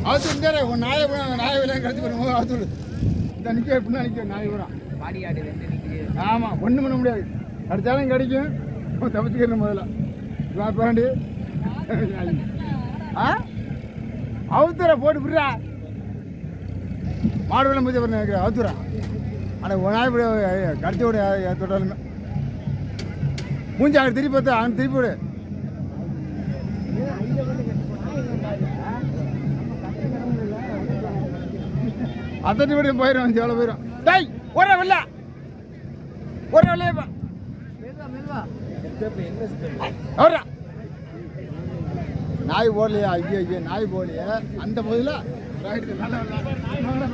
அது இந்த நாயை விலையை கழிச்சு பண்ணுவோம் அது இந்த நிற்க எப்படின்னா நிற்க நாய் கூட பாடி ஆடு ரெண்டு நிற்குது. ஆமாம் ஒன்றும் பண்ண முடியாது அடித்தாலும் கிடைக்கும் தப்பிச்சுக்கிறேன் முதல்ல பேண்டி ஆ அவுத்துற போட்டு விடுறா மாடு வெள்ளம் பூஜை பண்ண அவுத்துறா ஆனால் நாய் கடிச்ச விட தொட்டாலுமே மூஞ்சி திருப்பி பார்த்தா அவன் திருப்பி விடு அதட்டி விட போயிடும் எவ்வளோ போயிடும் டை ஒரே வெள்ள ஒரே வெள்ளையப்பா அவரா நாய் போடலையா ஐயோ ஐயோ நாய் போடலையே அந்த பகுதியில் ரைட்டு நல்ல